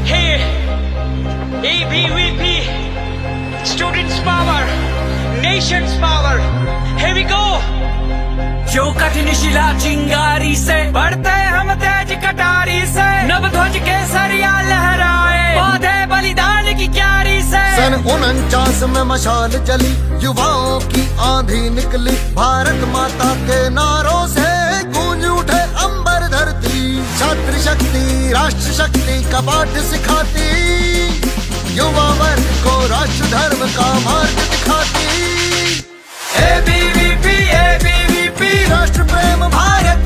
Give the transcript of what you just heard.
Hey, ABVP, students power, nation's power. Here we go. जो कठिन शिला चिंगारी से बढ़ते हम तेज कटारी से, नव ध्वज केसरिया लहराए, पौधे बलिदान की क्यारी से। सन 49 में मशाल जली, युवाओं की आंधी निकली, भारत माता के नारों से गूंज उठे अंबर धरती। छात्र शक्ति राष्ट्र शक्ति का पाठ सिखाती, युवा वर्ग को राष्ट्र धर्म का मार्ग दिखाती। ABVP, ABVP, राष्ट्र प्रेम भारत